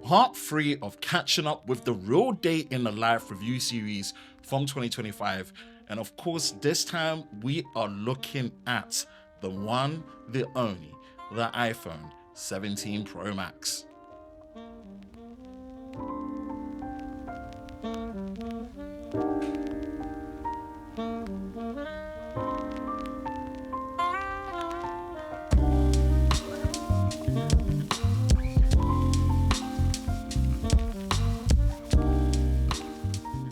Part 3 of catching up with the real day in the life review series from 2025. And of course, this time we are looking at the one, the only, the iPhone 17 Pro Max.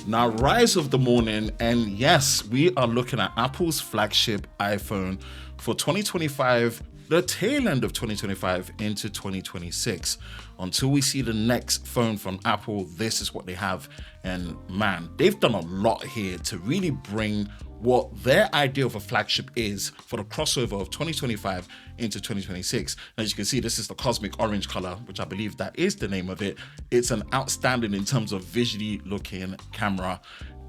Now, rise of the morning, and yes, we are looking at Apple's flagship iPhone for 2025, the tail end of 2025 into 2026. Until we see the next phone from Apple, this is what they have. And man, they've done a lot here to really bring what their idea of a flagship is for the crossover of 2025 into 2026. As you can see, this is the cosmic orange color, which I believe that is the name of it. It's an outstanding in terms of visually looking camera.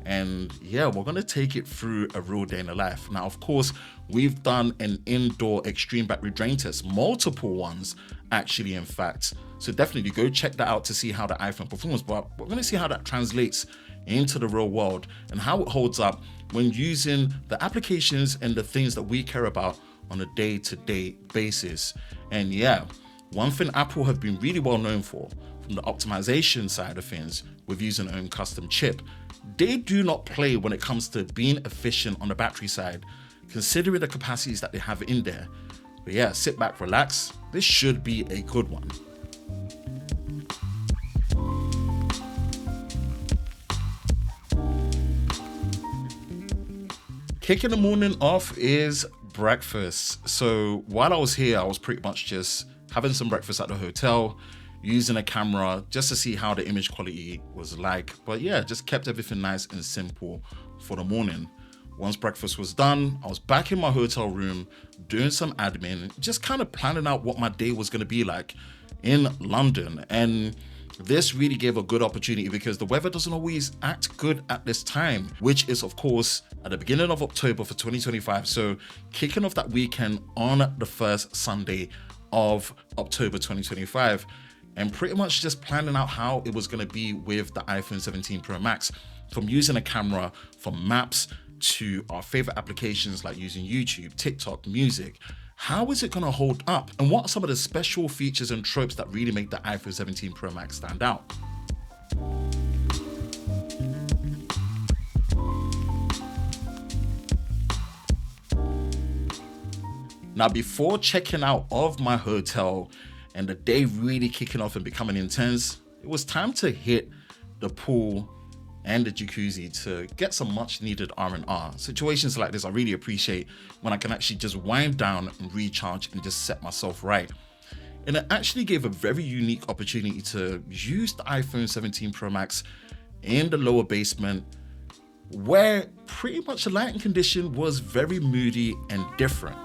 And yeah, we're going to take it through a real day in the life. Now, of course, we've done an indoor extreme battery drain test, multiple ones actually, in fact. So definitely go check that out to see how the iPhone performs. But we're going to see how that translates into the real world and how it holds up when using the applications and the things that we care about on a day-to-day basis. And yeah, one thing Apple have been really well known for, from the optimization side of things with using their own custom chip, they do not play when it comes to being efficient on the battery side, considering the capacities that they have in there. But yeah, sit back, relax. This should be a good one. Kicking the morning off is breakfast. So while I was here, I was pretty much just having some breakfast at the hotel, using a camera just to see how the image quality was like. But yeah, just kept everything nice and simple for the morning. Once breakfast was done, I was back in my hotel room doing some admin, just kind of planning out what my day was going to be like in London. And this really gave a good opportunity because the weather doesn't always act good at this time, which is of course at the beginning of October for 2025. So kicking off that weekend on the first Sunday of October 2025, and pretty much just planning out how it was going to be with the iPhone 17 Pro Max, from using a camera, from maps to our favorite applications like using YouTube, TikTok, music. How is it going to hold up? And what are some of the special features and tropes that really make the iPhone 17 Pro Max stand out? Now, before checking out of my hotel and the day really kicking off and becoming intense, it was time to hit the pool and the jacuzzi to get some much needed R&R. Situations like this I really appreciate when I can actually just wind down and recharge and just set myself right. And it actually gave a very unique opportunity to use the iPhone 17 Pro Max in the lower basement, where pretty much the lighting condition was very moody and different.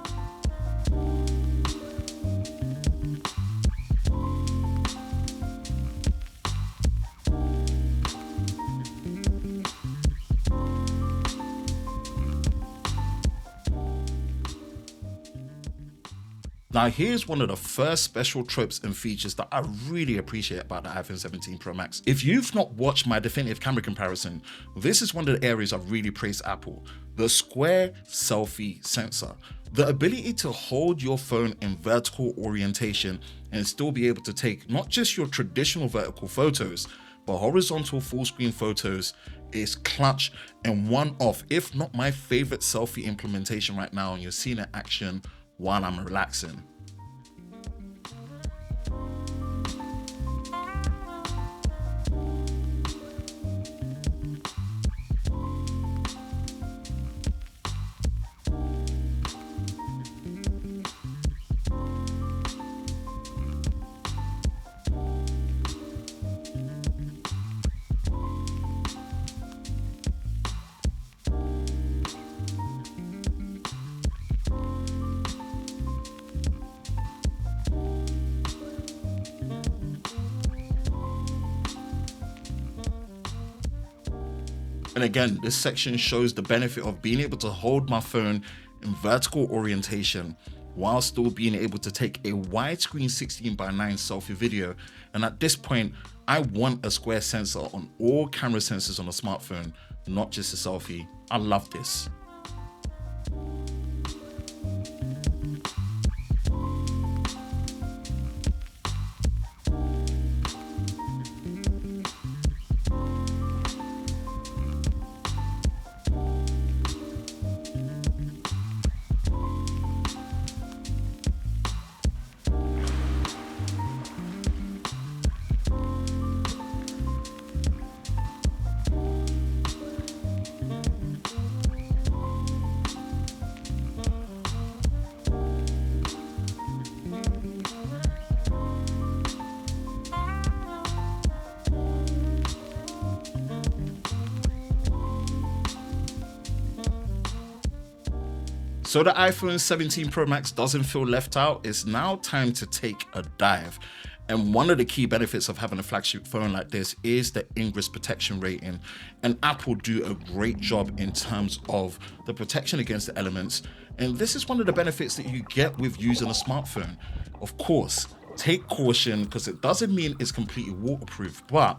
Now, here's one of the first special tropes and features that I really appreciate about the iPhone 17 Pro Max. If you've not watched my definitive camera comparison, this is one of the areas I've really praised Apple: the square selfie sensor. The ability to hold your phone in vertical orientation and still be able to take not just your traditional vertical photos, but horizontal full screen photos is clutch and one of, if not my favorite selfie implementation right now, and you're seeing it in action while I'm relaxing. And again, this section shows the benefit of being able to hold my phone in vertical orientation while still being able to take a widescreen 16:9 selfie video. And at this point, I want a square sensor on all camera sensors on a smartphone, not just a selfie. I love this. So the iPhone 17 Pro Max doesn't feel left out. It's now time to take a dive. And one of the key benefits of having a flagship phone like this is the Ingress protection rating. And Apple do a great job in terms of the protection against the elements. And this is one of the benefits that you get with using a smartphone. Of course, take caution because it doesn't mean it's completely waterproof. But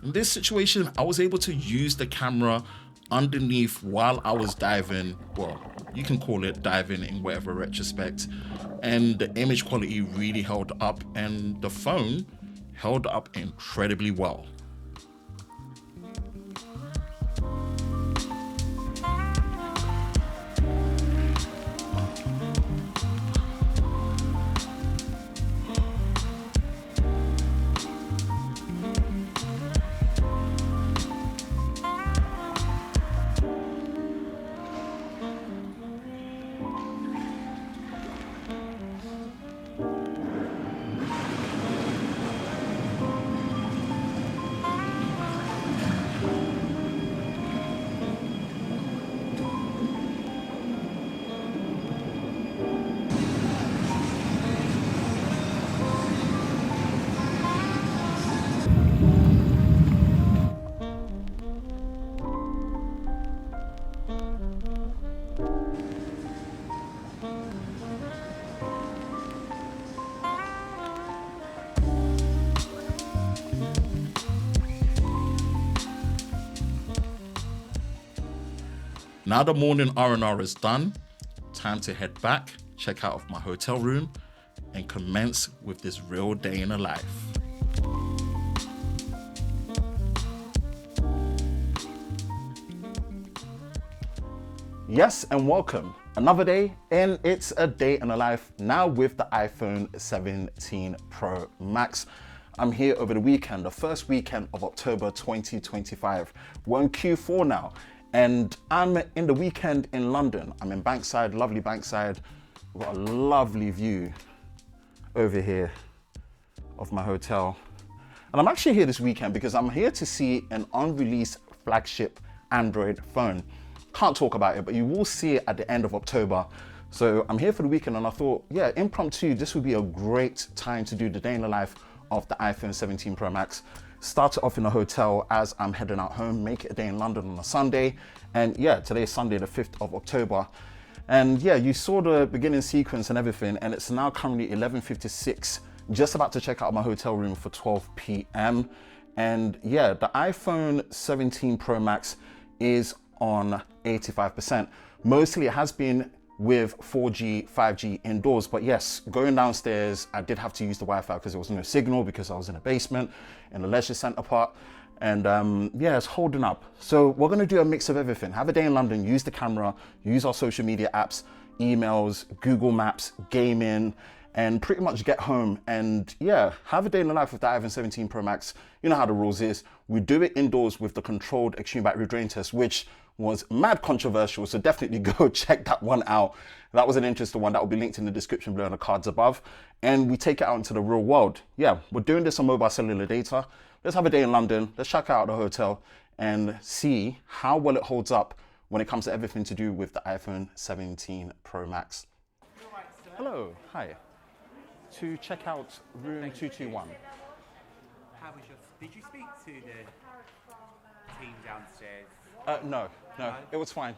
in this situation, I was able to use the camera underneath while I was diving. Well, you can call it diving in whatever retrospect. And the image quality really held up and the phone held up incredibly well. Now the morning R&R is done, time to head back, check out of my hotel room, and commence with this real day in the life. Yes, and welcome. Another day, and it's a day in the life now with the iPhone 17 Pro Max. I'm here over the weekend, the first weekend of October 2025. We're in Q4 now. And I'm in the weekend in London. I'm in Bankside, lovely Bankside. We've got a lovely view over here of my hotel. And I'm actually here this weekend because I'm here to see an unreleased flagship Android phone. Can't talk about it, but you will see it at the end of October. So I'm here for the weekend and I thought, yeah, impromptu, this would be a great time to do the day in the life of the iPhone 17 Pro Max. Start it off in a hotel as I'm heading out home, make it a day in London on a Sunday. And yeah, today is Sunday, the 5th of October. And yeah, you saw the beginning sequence and everything, and it's now currently 11:56, just about to check out my hotel room for 12 p.m. And yeah, the iPhone 17 Pro Max is on 85%. Mostly it has been with 4G, 5G indoors. But yes, going downstairs, I did have to use the Wi-Fi because there was no signal because I was in a basement in the leisure center part. And yeah, it's holding up. So we're gonna do a mix of everything. Have a day in London, use the camera, use our social media apps, emails, Google Maps, gaming, and pretty much get home and yeah, have a day in the life with the iPhone 17 Pro Max. You know how the rules is. We do it indoors with the controlled extreme battery drain test, which was mad controversial. So definitely go check that one out. That was an interesting one. That will be linked in the description below and the cards above. And we take it out into the real world. Yeah, we're doing this on mobile cellular data. Let's have a day in London. Let's check out the hotel and see how well it holds up when it comes to everything to do with the iPhone 17 Pro Max. Hello, hi. To check out room 221. How was your? Did you speak to the team downstairs? No, it was fine.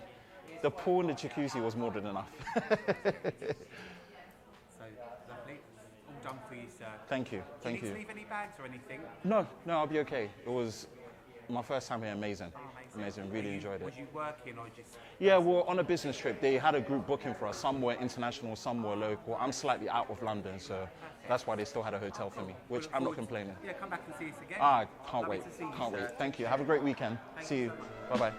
The pool and the jacuzzi was more than enough. done for you, sir. Thank you. Do you Thank need you. to leave any bags or anything? No, I'll be okay. It was my first time here. Amazing. Oh, Amazing. Really enjoyed it. Was you working or just... Yeah, we're on a business trip. They had a group booking for us. Some were international, some were local. I'm slightly out of London, so that's why they still had a hotel for me, which I'm not complaining. Yeah, come back and see us again. Can't Lovely wait. to see you, Can't sir. wait. Thank you. Have a great weekend. See you. Bye-bye.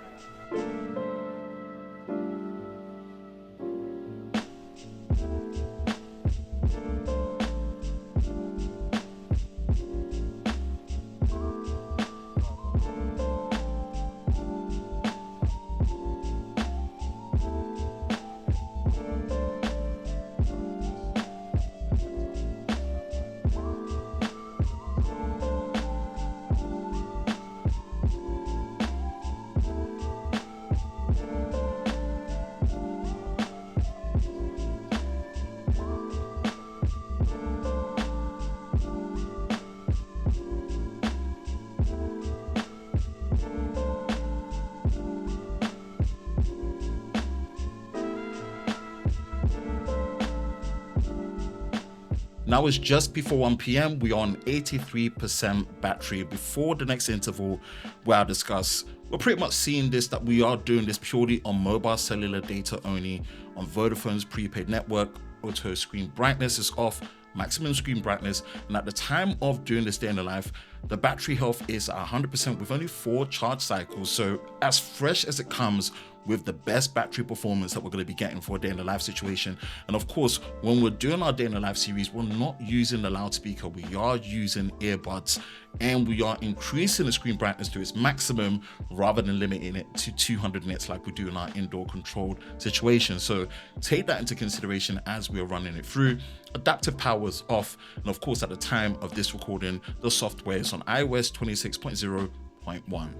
Now it's just before 1 p.m. We're on 83% battery. Before the next interval where I discuss, we're pretty much seeing this, that we are doing this purely on mobile cellular data only, on Vodafone's prepaid network. Auto screen brightness is off, maximum screen brightness, and at the time of doing this day in the life, the battery health is 100% with only 4 charge cycles. So as fresh as it comes, with the best battery performance that we're going to be getting for a day in the life situation. And of course, when we're doing our day in the life series, we're not using the loudspeaker, we are using earbuds, and we are increasing the screen brightness to its maximum rather than limiting it to 200 nits like we do in our indoor controlled situation. So take that into consideration as we are running it through. Adaptive power is off, and of course at the time of this recording, the software is on iOS 26.0.1.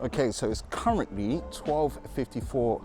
Okay, so it's currently 12:54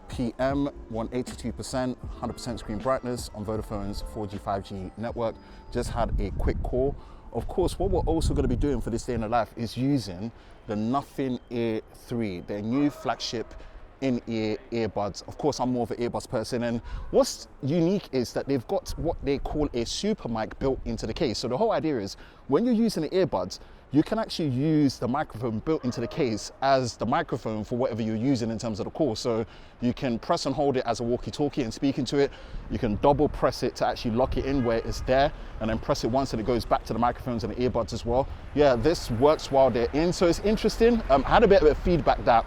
p.m. 182%, 100% screen brightness on Vodafone's 4G, 5G network. Just had a quick call. Of course, what we're also going to be doing for this day in the life is using the Nothing Ear 3, their new flagship in-ear earbuds. Of course, I'm more of an earbuds person, and what's unique is that they've got what they call a super mic built into the case. So the whole idea is when you're using the earbuds, you can actually use the microphone built into the case as the microphone for whatever you're using in terms of the call. So you can press and hold it as a walkie-talkie and speak into it. You can double press it to actually lock it in where it's there, and then press it once and it goes back to the microphones and the earbuds as well. Yeah, this works while they're in, so it's interesting. I had a bit of feedback that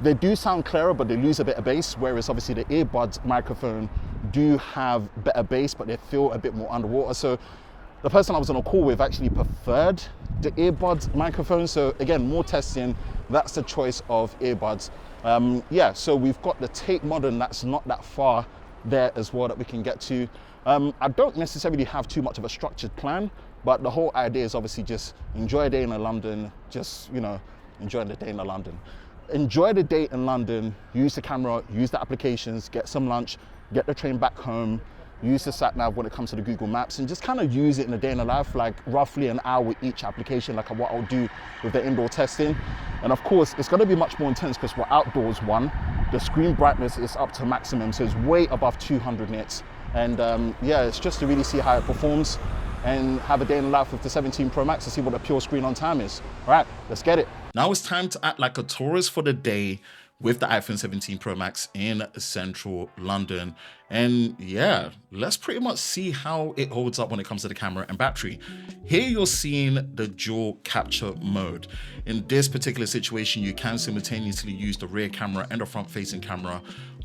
they do sound clearer, but they lose a bit of bass, whereas obviously the earbuds microphone do have better bass, but they feel a bit more underwater. So the person I was on a call with actually preferred the earbuds microphone. So again, more testing, that's the choice of earbuds. Yeah, so we've got the Take Modern that's not that far there as well that we can get to. I don't necessarily have too much of a structured plan, but the whole idea is obviously just enjoy a day in London, just, you know, enjoy the day in London. Enjoy the day in London, use the camera, use the applications, get some lunch, get the train back home, use the sat nav when it comes to the Google Maps, and just kind of use it in a day in the life, like roughly an hour with each application, like what I'll do with the indoor testing. And of course, it's going to be much more intense because we're outdoors. One, the screen brightness is up to maximum, so it's way above 200 nits. And yeah, it's just to really see how it performs and have a day in the life with the 17 Pro Max to see what a pure screen on time is. All right, let's get it. Now it's time to act like a tourist for the day with the iPhone 17 Pro Max in central London. And yeah, let's pretty much see how it holds up when it comes to the camera and battery. Here you're seeing the dual capture mode. In this particular situation, you can simultaneously use the rear camera and the front facing camera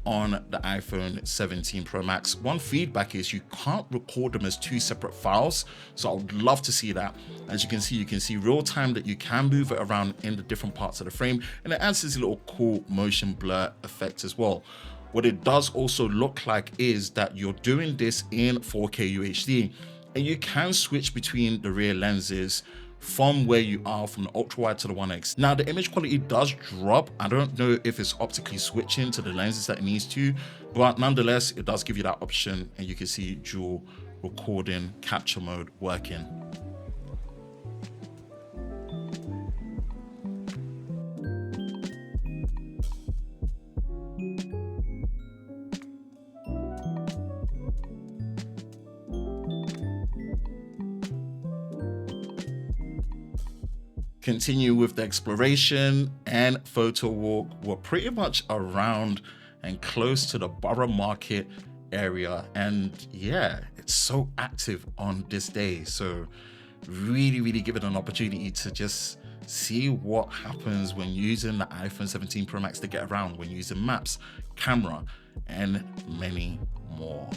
on the iPhone 17 Pro Max. One feedback is you can't record them as 2 separate files, so I would love to see that. As you can see real time that you can move it around in the different parts of the frame, and it adds this little cool motion blur effect as well. What it does also look like is that you're doing this in 4K UHD, and you can switch between the rear lenses from where you are, from the ultra wide to the 1x. Now the image quality does drop. I don't know if it's optically switching to the lenses that it needs to, but nonetheless, it does give you that option, and you can see dual recording capture mode working. continue with the exploration and photo walk. We're pretty much around and close to the Borough Market area, and yeah, it's so active on this day, so really give it an opportunity to just see what happens when using the iPhone 17 Pro Max to get around, when using maps, camera, and many more.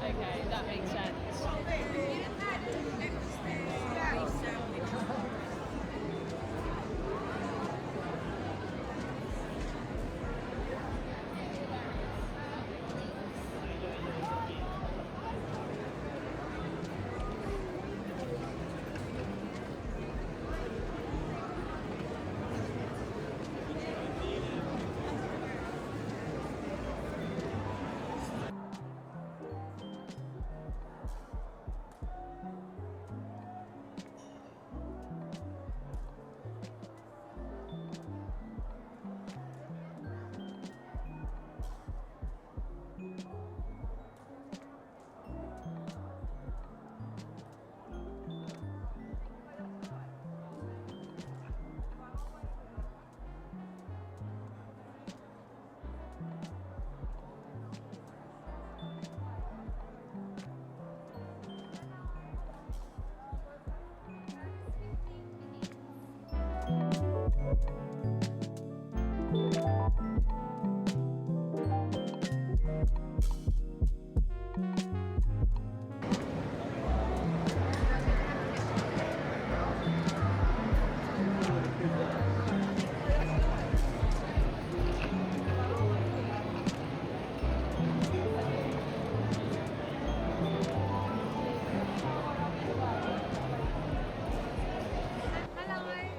Okay, that makes sense.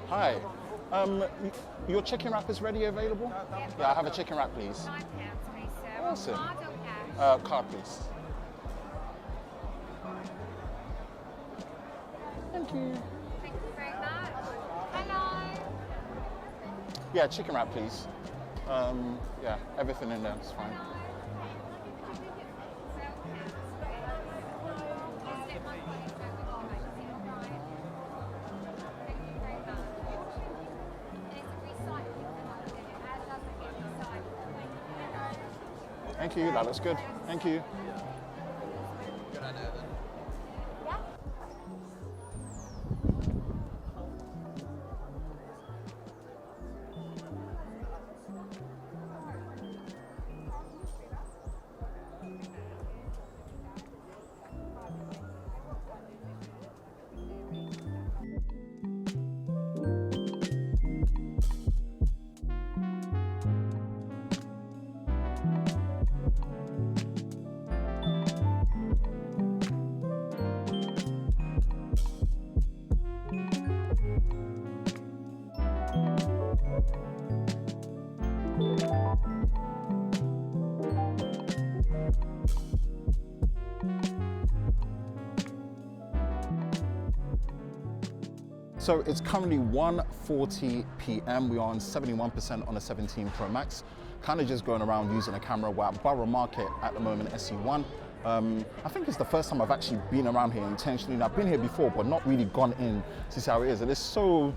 Hi. Your chicken wrap is ready available? Yeah, I have a chicken wrap, please. £9, please, sir. Awesome. Card or cash? Card, please. Thank you. Thank you very much. Hello. Yeah, chicken wrap, please. Yeah, everything in there is fine. Thank you, that looks good. Thank you. So it's currently 1:40 p.m. We are on 71% on the 17 Pro Max. Kind of just going around using a camera. We're at Borough Market at the moment, SE1. I think it's the first time I've actually been around here intentionally. And I've been here before, but not really gone in to see how it is. And it's so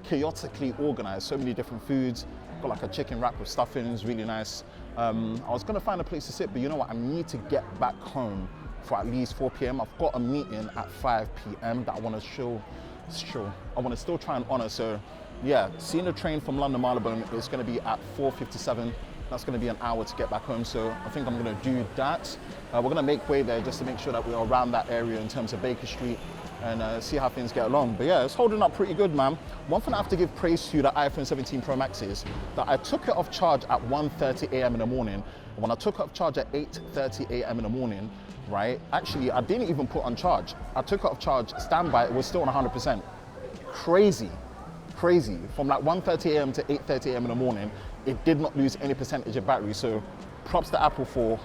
chaotically organized, so many different foods. Got like a chicken wrap with stuffings, really nice. I was gonna find a place to sit, but you know what? I need to get back home for at least 4 p.m. I've got a meeting at 5 p.m. that I want to I want to still try and honor. So yeah, seeing the train from London Marylebone is going to be at 4:57. That's going to be an hour to get back home, so I think I'm going to do that. We're going to make way there just to make sure that we're around that area in terms of Baker Street and see how things get along. But yeah, it's holding up pretty good, man. One thing I have to give praise to the iPhone 17 Pro Max is that I took it off charge at 1:30 a.m. in the morning. And when I took it off charge at 8:30 a.m. in the morning, right, actually I didn't even put on charge. I took it off charge, standby, it was still on 100%. Crazy. From like 1:30 a.m. to 8:30 a.m. in the morning, it did not lose any percentage of battery. So props to Apple for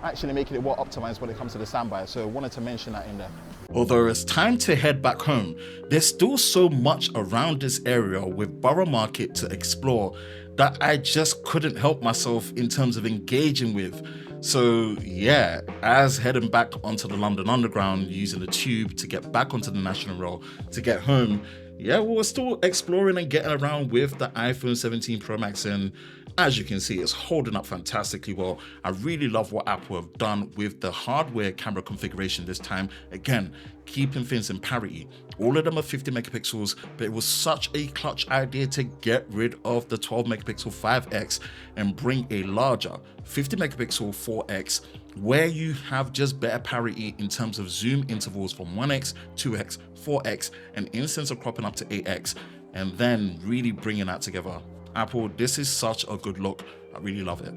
actually making it well optimized when it comes to the standby. So I wanted to mention that in there. Although it's time to head back home, there's still so much around this area with Borough Market to explore that I just couldn't help myself in terms of engaging with. So yeah, as heading back onto the London Underground using the tube to get back onto the National Rail to get home, yeah, we were still exploring and getting around with the iPhone 17 Pro Max, and as you can see, it's holding up fantastically well. I really love what Apple have done with the hardware camera configuration this time. Again, keeping things in parity. All of them are 50 megapixels, but it was such a clutch idea to get rid of the 12 megapixel 5X and bring a larger 50 megapixel 4X, where you have just better parity in terms of zoom intervals from 1X, 2X, 4X, and instance of cropping up to 8X, and then really bringing that together. Apple, this is such a good look. I really love it.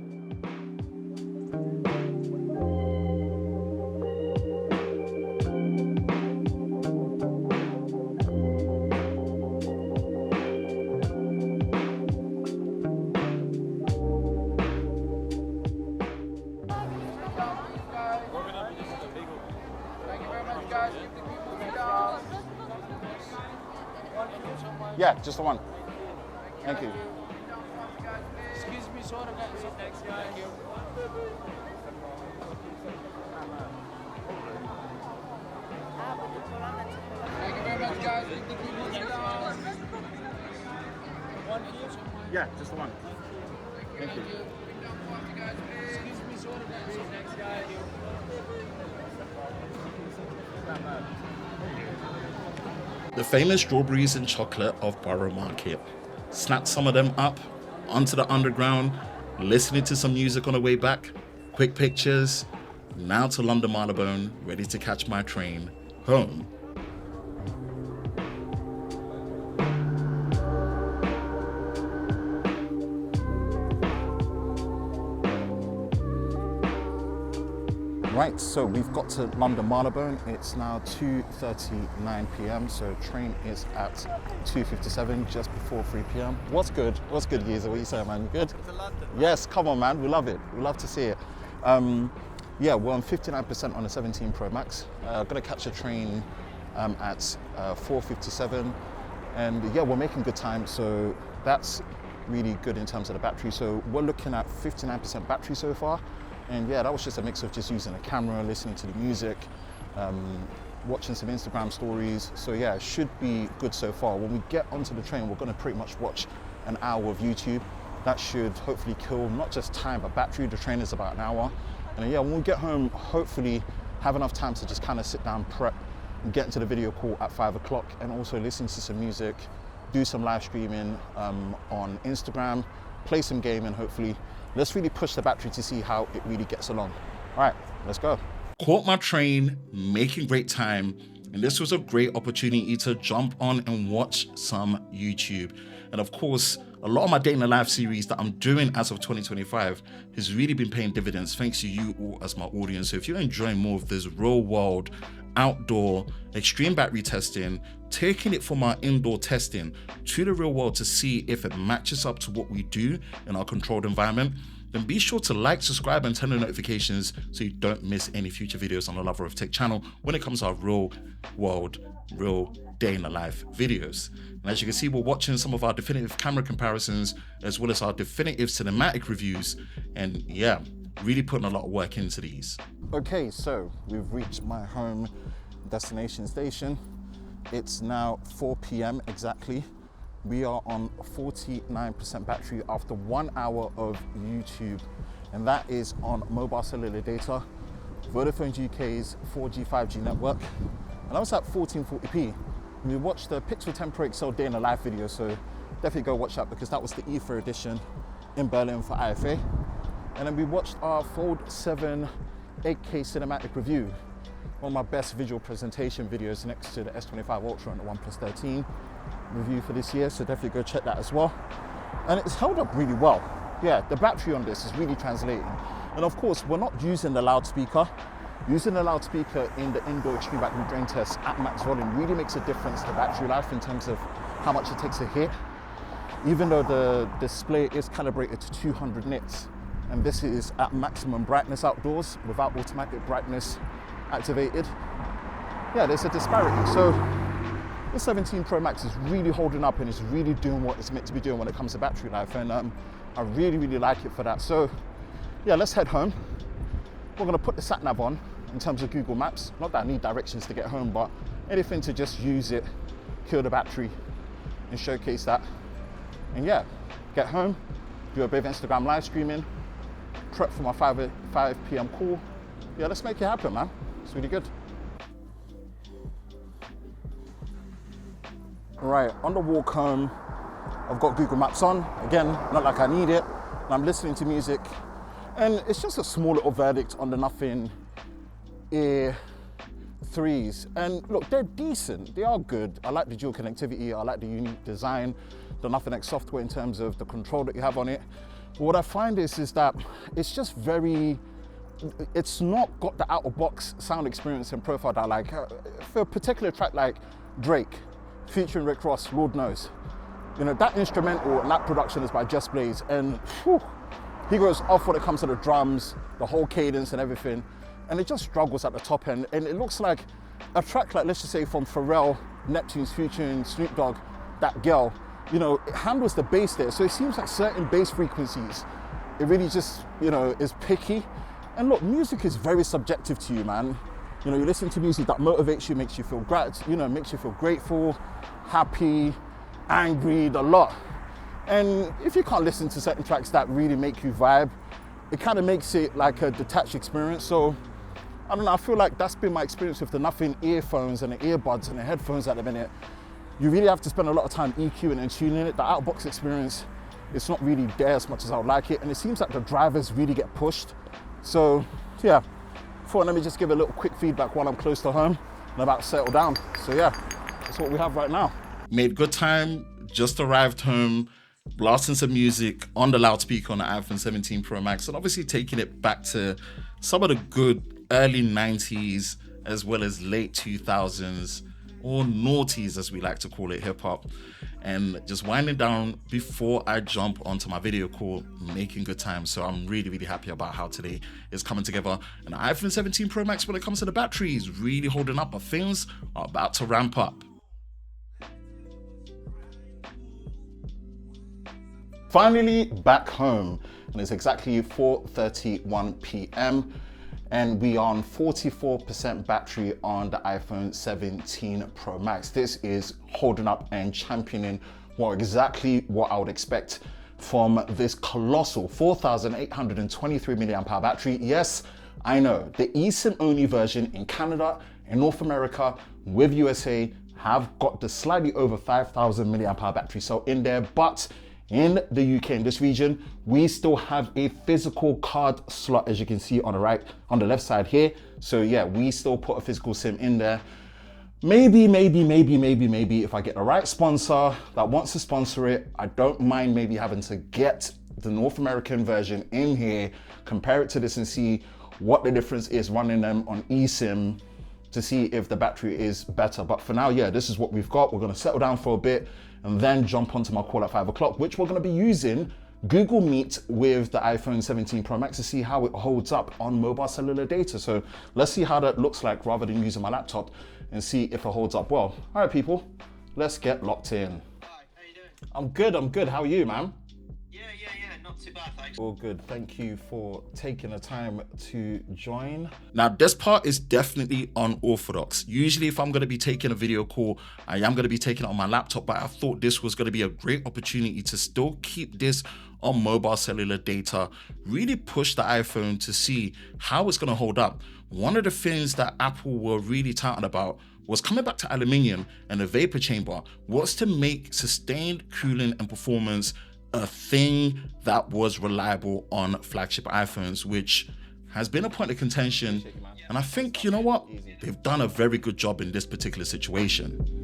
Yeah, just the one. Thank you. Excuse me, sir. I got to sit next. Thank you. Thank you very much, guys. Yeah, just the one. Thank you. Excuse me, sir. I got to sit next. Thank you. The famous strawberries and chocolate of Borough Market. Snapped some of them up onto the Underground, listening to some music on the way back, quick pictures, now to London Marylebone, ready to catch my train home. Right, so we've got to London Marylebone. It's now 2:39 p.m. So train is at 2:57, just before 3 p.m. What's good? What's good, Geezer? What you saying, man? You good? To London. Yes, come on, man. We love it. We love to see it. Yeah, we're on 59% on the 17 Pro Max. Gonna catch a train at 4:57, and yeah, we're making good time. So that's really good in terms of the battery. So we're looking at 59% battery so far. And yeah, that was just a mix of just using a camera, listening to the music, watching some Instagram stories. So yeah, it should be good so far. When we get onto the train, we're gonna pretty much watch an hour of YouTube. That should hopefully kill not just time, but battery. The train is about an hour. And yeah, when we get home, hopefully have enough time to just kind of sit down, prep, and get into the video call at 5 o'clock, and also listen to some music, do some live streaming on Instagram, play some gaming, hopefully. Let's really push the battery to see how it really gets along. All right, let's go. Caught my train, making great time, and this was a great opportunity to jump on and watch some YouTube. And of course, a lot of my Day in the Life series that I'm doing as of 2025 has really been paying dividends thanks to you all as my audience. So if you're enjoying more of this real world, outdoor, extreme battery testing, taking it from our indoor testing to the real world to see if it matches up to what we do in our controlled environment, then be sure to like, subscribe, and turn on notifications so you don't miss any future videos on the Lover of Tech channel when it comes to our real world, real day in the life videos. And as you can see, we're watching some of our definitive camera comparisons as well as our definitive cinematic reviews, and yeah, really putting a lot of work into these. Okay, so we've reached my home destination station. It's now 4 p.m. exactly. We are on 49% battery after 1 hour of YouTube, and that is on mobile cellular data, Vodafone UK's 4G, 5G network, and I was at 1440p. We watched the Pixel 10 Pro XL Day in the Life video, so definitely go watch that because that was the E4 edition in Berlin for IFA. And then we watched our Fold 7 8K cinematic review. One of my best visual presentation videos next to the S25 Ultra and the OnePlus 13 review for this year. So definitely go check that as well. And it's held up really well. Yeah, the battery on this is really translating. And of course, we're not using the loudspeaker. Using the loudspeaker in the indoor extreme battery drain test at max volume really makes a difference to battery life in terms of how much it takes a hit. Even though the display is calibrated to 200 nits, and this is at maximum brightness outdoors without automatic brightness activated. Yeah, there's a disparity. So the 17 Pro Max is really holding up and it's really doing what it's meant to be doing when it comes to battery life. And I really, really like it for that. So yeah, let's head home. We're gonna put the sat nav on in terms of Google Maps. Not that I need directions to get home, but anything to just use it, kill the battery and showcase that. And yeah, get home, do a bit of Instagram live streaming, prep for my 5 p.m. call. Yeah, let's make it happen, man. It's really good. Right, on the walk home, I've got Google Maps on. Again, not like I need it. And I'm listening to music. And it's just a small little verdict on the Nothing Air 3s. And look, they're decent. They are good. I like the dual connectivity. I like the unique design, the Nothing X software in terms of the control that you have on it. But what I find is that it's just very, it's not got the out-of-box sound experience and profile that I like. For a particular track like Drake, featuring Rick Ross, Lord knows. You know, that instrumental and that production is by Just Blaze, and whew, he goes off when it comes to the drums, the whole cadence and everything, and it just struggles at the top end. And it looks like a track like, let's just say from Pharrell, Neptune's featuring Snoop Dogg, That Girl, you know, it handles the bass there. So it seems like certain bass frequencies, it really just, you know, is picky. And look, music is very subjective to you, man. You know, you listen to music that motivates you, makes you feel makes you feel grateful, happy, angry, the lot. And if you can't listen to certain tracks that really make you vibe, it kind of makes it like a detached experience. So I don't know, I feel like that's been my experience with the Nothing earphones and the earbuds and the headphones at the minute. You really have to spend a lot of time EQing and tuning it. The out-of-box experience, it's not really there as much as I would like it. And it seems like the drivers really get pushed. So yeah, let me just give a little quick feedback while I'm close to home and about to settle down. So yeah, that's what we have right now. Made good time, just arrived home, blasting some music on the loudspeaker on the iPhone 17 Pro Max, and obviously taking it back to some of the good early 90s as well as late 2000s, or noughties as we like to call it, hip hop. And just winding down before I jump onto my video call, making good time. So I'm really, really happy about how today is coming together. And the iPhone 17 Pro Max, when it comes to the battery, is really holding up, but things are about to ramp up. Finally back home, and it's exactly 4:31 p.m. and we are on 44% battery on the iPhone 17 Pro Max. This is holding up and championing exactly what I would expect from this colossal 4,823 milliamp hour battery. Yes, I know the eSIM only version in Canada and North America with USA have got the slightly over 5,000 milliamp hour battery cell in there, but in the UK, in this region, we still have a physical card slot, as you can see on the left side here. So yeah, we still put a physical SIM in there. Maybe, if I get the right sponsor that wants to sponsor it, I don't mind maybe having to get the North American version in here, compare it to this and see what the difference is running them on eSIM to see if the battery is better. But for now, yeah, this is what we've got. We're gonna settle down for a bit and then jump onto my call at 5 o'clock, which we're gonna be using Google Meet with the iPhone 17 Pro Max to see how it holds up on mobile cellular data. So let's see how that looks like rather than using my laptop and see if it holds up well. All right, people, let's get locked in. Hi, how you doing? I'm good. How are you, man? Yeah, not too bad, thanks. All good. Thank you for taking the time to join. Now, this part is definitely unorthodox. Usually, if I'm going to be taking a video call, I am going to be taking it on my laptop, but I thought this was going to be a great opportunity to still keep this on mobile cellular data, really push the iPhone to see how it's going to hold up. One of the things that Apple were really touting about was coming back to aluminium and the vapor chamber was to make sustained cooling and performance a thing that was reliable on flagship iPhones, which has been a point of contention. And I think, you know what? They've done a very good job in this particular situation.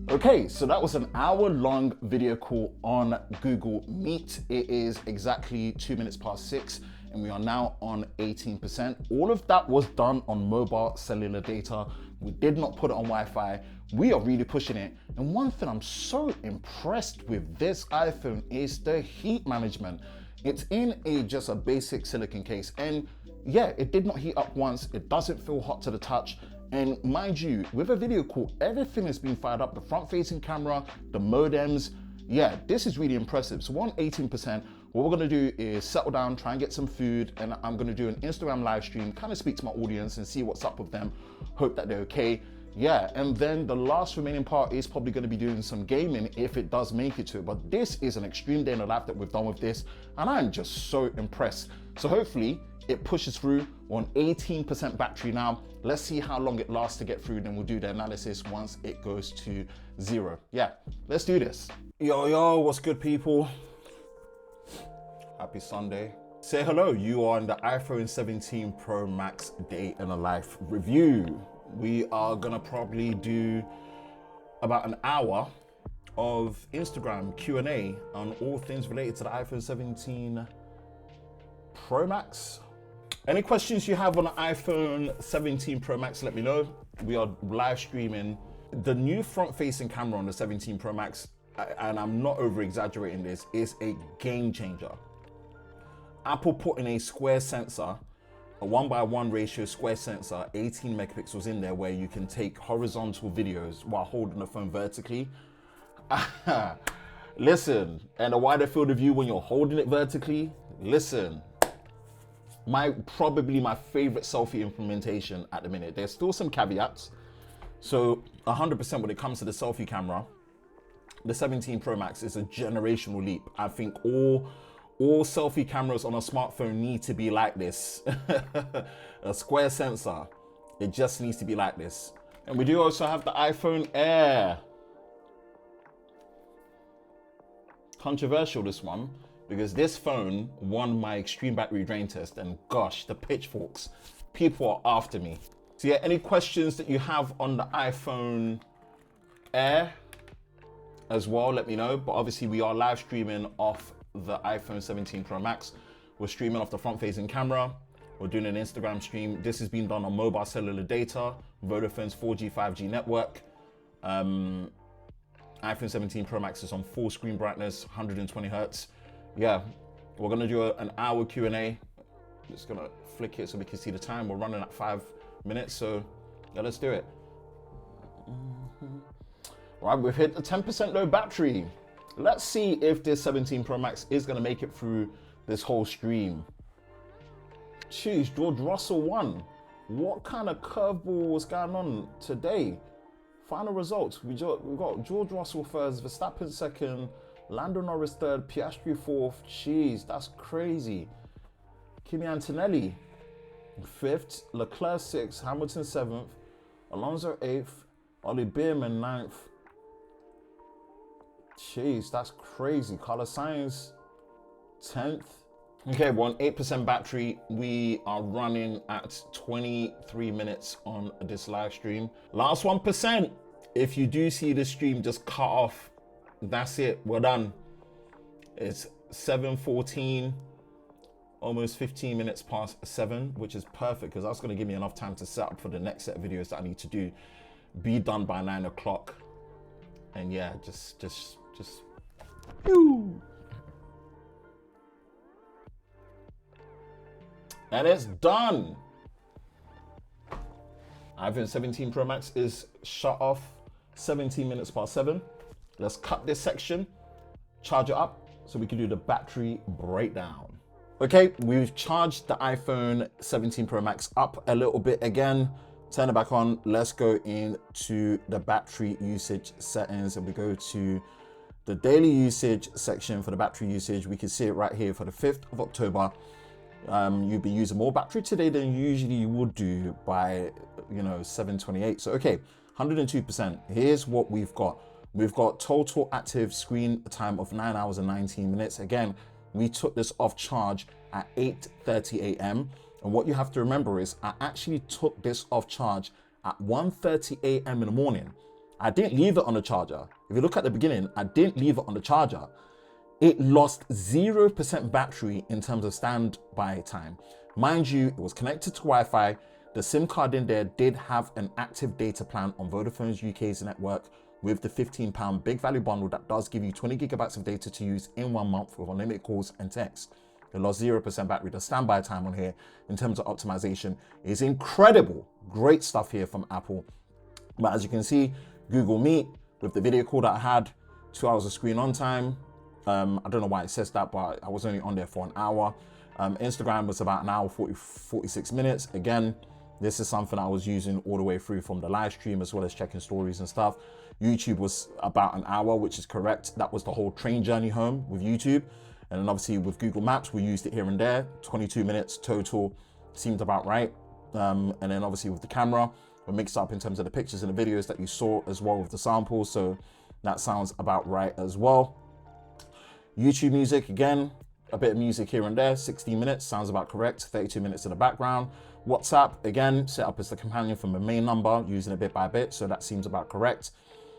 Okay, so that was an hour-long video call on Google Meet. It is exactly 2 minutes past 6, and we are now on 18%. All of that was done on mobile cellular data. We did not put it on Wi-Fi. We are really pushing it. And one thing I'm so impressed with this iPhone is the heat management. It's in just a basic silicon case, and yeah, it did not heat up once. It doesn't feel hot to the touch. And mind you, with a video call, everything has been fired up. The front-facing camera, the modems. Yeah, this is really impressive. So we're on 18%. What we're gonna do is settle down, try and get some food, and I'm gonna do an Instagram live stream, kind of speak to my audience and see what's up with them. Hope that they're okay. Yeah, and then the last remaining part is probably gonna be doing some gaming if it does make it to it. But this is an extreme day in the life that we've done with this, and I'm just so impressed. So hopefully it pushes through. We're on 18% battery now. Let's see how long it lasts to get through, then we'll do the analysis once it goes to 0. Yeah, let's do this. Yo, what's good, people? Happy Sunday. Say hello, you are on the iPhone 17 Pro Max day in a life review. We are gonna probably do about an hour of Instagram Q&A on all things related to the iPhone 17 Pro Max. Any questions you have on the iPhone 17 Pro Max, let me know. We are live streaming. The new front-facing camera on the 17 Pro Max, and I'm not over-exaggerating this, is a game changer. Apple put in a square sensor, a 1:1 ratio square sensor, 18 megapixels in there, where you can take horizontal videos while holding the phone vertically. Listen, and a wider field of view when you're holding it vertically, listen. Probably my favorite selfie implementation at the minute. There's still some caveats. So 100% when it comes to the selfie camera, the 17 Pro Max is a generational leap. I think all selfie cameras on a smartphone need to be like this. A square sensor. It just needs to be like this. And we do also have the iPhone Air. Controversial, this one, because this phone won my extreme battery drain test, and gosh, the pitchforks, people are after me. So yeah, any questions that you have on the iPhone Air as well, let me know. But obviously we are live streaming off the iPhone 17 Pro Max. We're streaming off the front-facing camera. We're doing an Instagram stream. This has been done on mobile cellular data, Vodafone's 4G, 5G network. iPhone 17 Pro Max is on full screen brightness, 120 Hertz. Yeah, we're gonna do an hour Q&A. Just gonna flick it so we can see the time. We're running at 5 minutes, so yeah, let's do it. All right, we've hit the 10% low battery. Let's see if this 17 Pro Max is gonna make it through this whole stream. Jeez, George Russell won. What kind of curveball was going on today? Final results, we've got George Russell first, Verstappen second, Lando Norris third, Piastri fourth. Jeez, that's crazy. Kimi Antonelli fifth, Leclerc sixth, Hamilton seventh, Alonso eighth, Ollie Beerman ninth. Jeez, that's crazy. Carlos Sainz 10th. Okay, we're on 8% battery. We are running at 23 minutes on this live stream. Last 1%. If you do see the stream just cut off, that's it, we're done. It's 7:14, almost 15 minutes past 7, which is perfect because that's going to give me enough time to set up for the next set of videos that I need to do. Be done by 9 o'clock. And yeah, just pew. And it's done. iPhone 17 Pro Max is shut off 17 minutes past 7. Let's cut this section, charge it up so we can do the battery breakdown. Okay, we've charged the iPhone 17 Pro Max up a little bit again. Turn it back on. Let's go into the battery usage settings and we go to the daily usage section for the battery usage. We can see it right here for the 5th of October. you'd be using more battery today than usually you would do by, 7:28. So, okay, 102%. Here's what we've got. We've got total active screen time of 9 hours and 19 minutes. Again, we took this off charge at 8:30 a.m. And what you have to remember is I actually took this off charge at 1:30 a.m. in the morning. I didn't leave it on the charger. If you look at the beginning, I didn't leave it on the charger. It lost 0% battery in terms of standby time. Mind you, it was connected to Wi-Fi. The SIM card in there did have an active data plan on Vodafone UK's network with the £15 big value bundle that does give you 20 gigabytes of data to use in 1 month with unlimited calls and texts. It lost 0% battery. The standby time on here in terms of optimization is incredible. Great stuff here from Apple. But as you can see, Google Meet with the video call that I had, 2 hours of screen on time. I don't know why it says that, but I was only on there for an hour. Instagram was about an hour, 46 minutes. Again, this is something I was using all the way through from the live stream as well as checking stories and stuff. YouTube was about an hour, which is correct. That was the whole train journey home with YouTube. And then obviously with Google Maps, we used it here and there. 22 minutes total seemed about right. And then obviously with the camera, we mixed up in terms of the pictures and the videos that you saw as well with the samples. So that sounds about right as well. YouTube music, again, a bit of music here and there, 16 minutes, sounds about correct, 32 minutes in the background. WhatsApp, again, set up as the companion from the main number, using it bit by bit, so that seems about correct.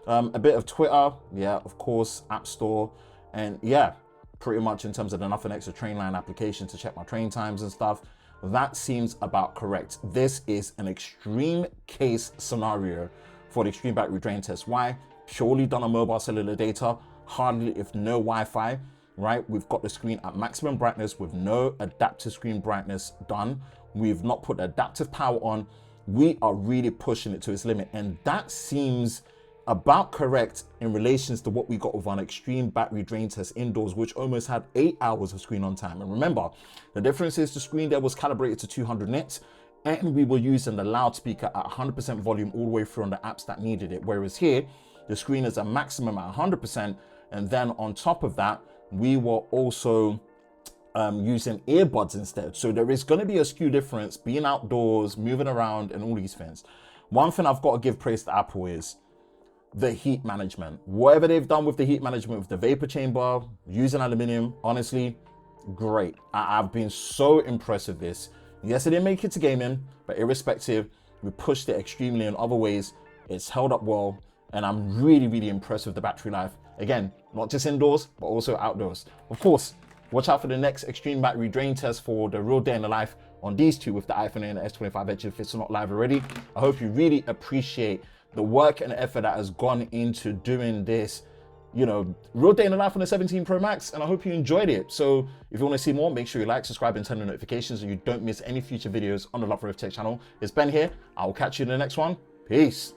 A bit of Twitter, yeah, of course, App Store, and yeah, pretty much in terms of the Nothing Extra Trainline application to check my train times and stuff, that seems about correct. This is an extreme case scenario for the extreme battery drain test. Why? Purely done on mobile cellular data, hardly if no Wi-Fi, right? We've got the screen at maximum brightness with no adaptive screen brightness done. We've not put adaptive power on. We are really pushing it to its limit. And that seems about correct in relations to what we got with an extreme battery drain test indoors, which almost had 8 hours of screen on time. And remember, the difference is the screen there was calibrated to 200 nits and we were using the loudspeaker at 100% volume all the way through on the apps that needed it. Whereas here, the screen is a maximum at 100%. And then on top of that, we were also using earbuds instead. So there is going to be a skew difference being outdoors, moving around and all these things. One thing I've got to give praise to Apple is the heat management. Whatever they've done with the heat management with the vapor chamber, using aluminium, honestly, great. I've been so impressed with this. Yes, it didn't make it to gaming, but irrespective, we pushed it extremely in other ways. It's held up well. And I'm really, really impressed with the battery life. Again, not just indoors, but also outdoors. Of course, watch out for the next extreme battery drain test for the real day in the life on these two with the iPhone and the S25 Edge if it's not live already. I hope you really appreciate the work and effort that has gone into doing this, real day in the life on the 17 Pro Max, and I hope you enjoyed it. So if you want to see more, make sure you like, subscribe, and turn on notifications so you don't miss any future videos on the Love for Tech channel. It's Ben here. I will catch you in the next one. Peace.